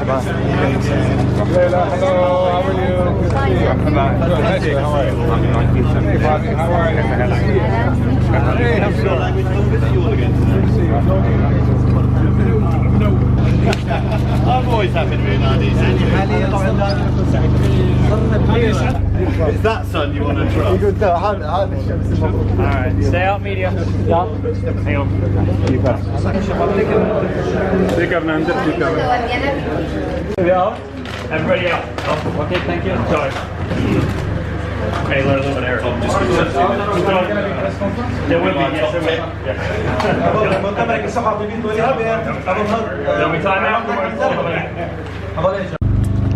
Leila, hello, how are you? Good to see you. How are you? How are you? Hey, how's it going? I'm always happy to be in IDC. Is that son you want to trust? Alright, stay out media. Yeah. Hang on. Yeah. Everybody out. Oh, okay, thank you. Sorry. Hey, let a little bit of air. There will be, yes, there will. There'll be time afterwards.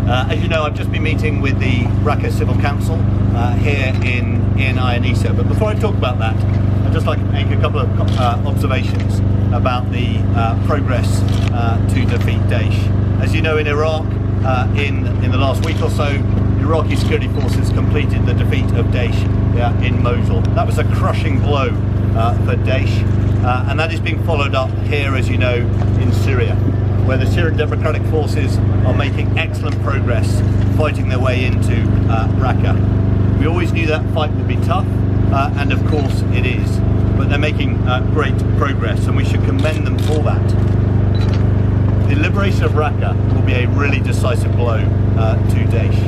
As you know, I've just been meeting with the Raqqa Civil Council here in Ioannina. But before I talk about that, I'd just like to make a couple of observations about the progress to defeat Daesh. As you know, in Iraq, in the last week or so, Iraqi security forces completed the defeat of Daesh in Mosul. That was a crushing blow for Daesh, and that is being followed up here, as you know, in Syria, where the Syrian Democratic Forces are making excellent progress fighting their way into Raqqa. We always knew that fight would be tough, and of course it is, but they're making great progress, and we should commend them for that. The liberation of Raqqa will be a really decisive blow to Daesh.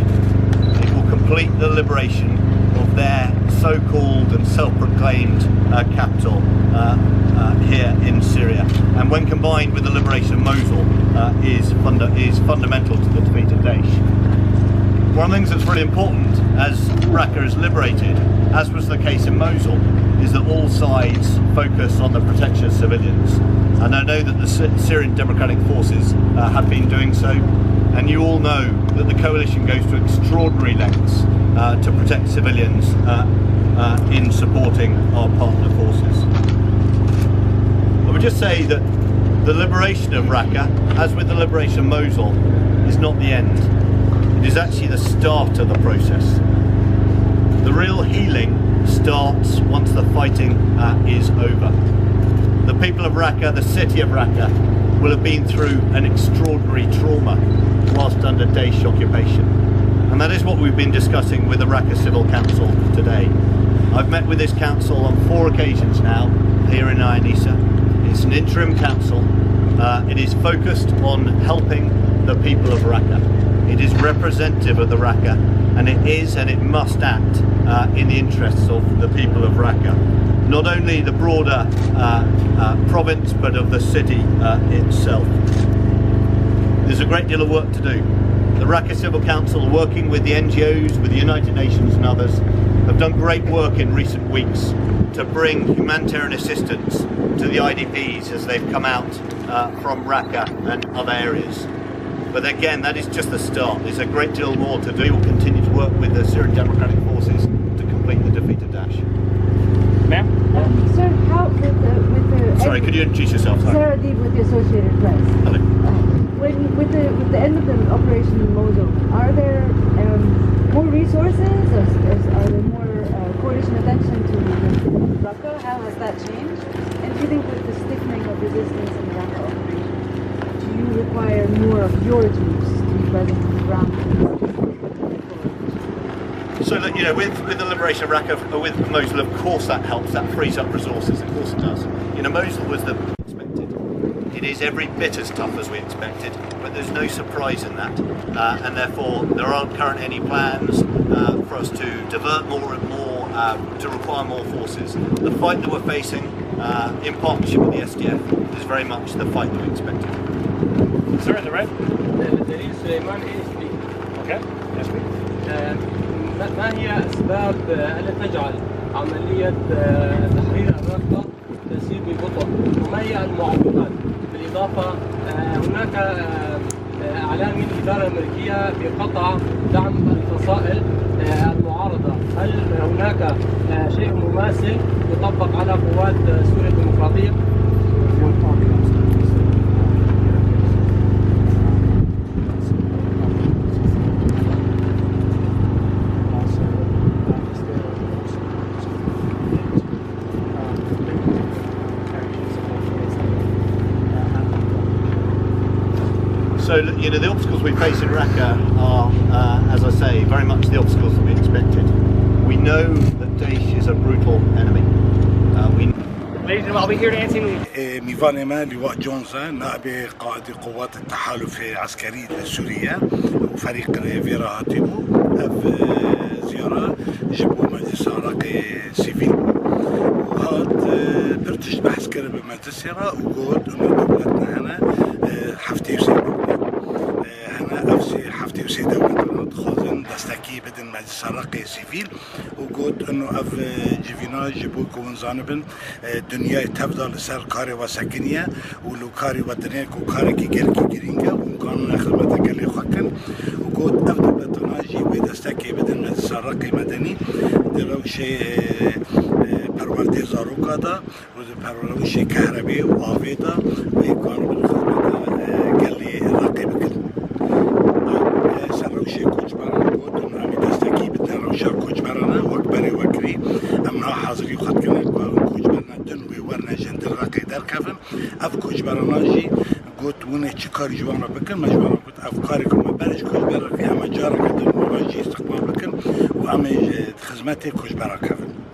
It will complete the liberation of their so-called and self-proclaimed capital here in Syria, and when combined with the liberation of Mosul is fundamental to the defeat of Daesh. One of the things that's really important as Raqqa is liberated, as was the case in Mosul, is that all sides focus on the protection of civilians. And I know that the Syrian Democratic Forces have been doing so, and you all know that the coalition goes to extraordinary lengths to protect civilians in supporting our partner forces. I would just say that the liberation of Raqqa, as with the liberation of Mosul, is not the end. It is actually the start of the process. The real healing starts once the fighting is over. The people of Raqqa, the city of Raqqa, will have been through an extraordinary trauma whilst under Daesh occupation. And that is what we've been discussing with the Raqqa Civil Council today. I've met with this council on 4 occasions now here in Ioannina. It's an interim council. It is focused on helping the people of Raqqa. It is representative of the Raqqa, and it is and it must act in the interests of the people of Raqqa. Not only the broader province, but of the city itself. There's a great deal of work to do. The Raqqa Civil Council, working with the NGOs, with the United Nations and others, have done great work in recent weeks to bring humanitarian assistance to the IDPs as they've come out from Raqqa and other areas. But again, that is just the start. There's a great deal more to do. We'll continue to work with the Syrian Democratic Forces to complete the defeat of Daesh. Ma'am? Sir, how with the Sorry, could you introduce yourself? Sarah Deeb with the Associated Press. Hello. With the end of the operation in Mosul, are there more resources? Are there more coalition attention to Raqqa? How has that changed? And do you think with the stiffening of resistance in the Raqqa operation, do you require more of your troops to be present on the ground? So that, you know, with the liberation of Raqqa, with Mosul, of course that helps. That frees up resources. Of course it does. You know, Mosul was the expected. It is every bit as tough as we expected, but there's no surprise in that, and therefore there aren't currently any plans for us to divert more and more, to require more forces. The fight that we're facing in partnership with the SDF is very much the fight that we expected. Sir, in the red. Okay. Yes, please. ما هي أسباب التي تجعل عملية تحرير الرقة تسير ببطء؟ وما هي المعوقات؟ بالإضافة هناك إعلان من الإدارة الأمريكية بقطع دعم الفصائل المعارضة. هل هناك شيء مماثل يطبق على قوات سوريا الديمقراطية؟ So you know, the obstacles we face in Raqqa are, as I say, very much the obstacles that we expected. We know that Daesh is a brutal enemy. Ladies and gentlemen, I'll be here to answer ميفان ما لواء جونزا نائب قائد قوات التحالف العسكري لسوريا وفريق فيراتيبو في زيارة جبوا مجلس الرقة سيفيل وهاد برتش بحث كرب مجلس وقود انه دولتنا هنا حفتي وسيدة هنا أفسي حفتي وسيدة ولد خازن دستكي بدن مجلس الرقة سيفيل وقود انه اف جيفينا جبوا كون زانبن الدنيا تفضل سر كاري وسكنية ولو كاري ودنيا كو كاري كي جرينجا وقانون خدمتك اللي خكن وقود افضل بتناجي ودستكي بدن مجلس الرقة مدني دروشي پرورده زاروکا دا و پرورده کهربی و آوی دا و قانون خدمت گلی رقی بکن سروشی کوچبرانه بود و امی دستکی بدن روشا کوچبرانه وکبری وکری امنا حاضری خد کنه کوچبرانه دن و ورنه جند رقی در کفن اف کوچبرانه جی گوت ونه چی کاری جوانا بکن مجوانا گوت افکاری که مبرش کوچبرانه که همه جارا کدن مواجی استقبال بکن و امی خدمت کوچبرانه کفن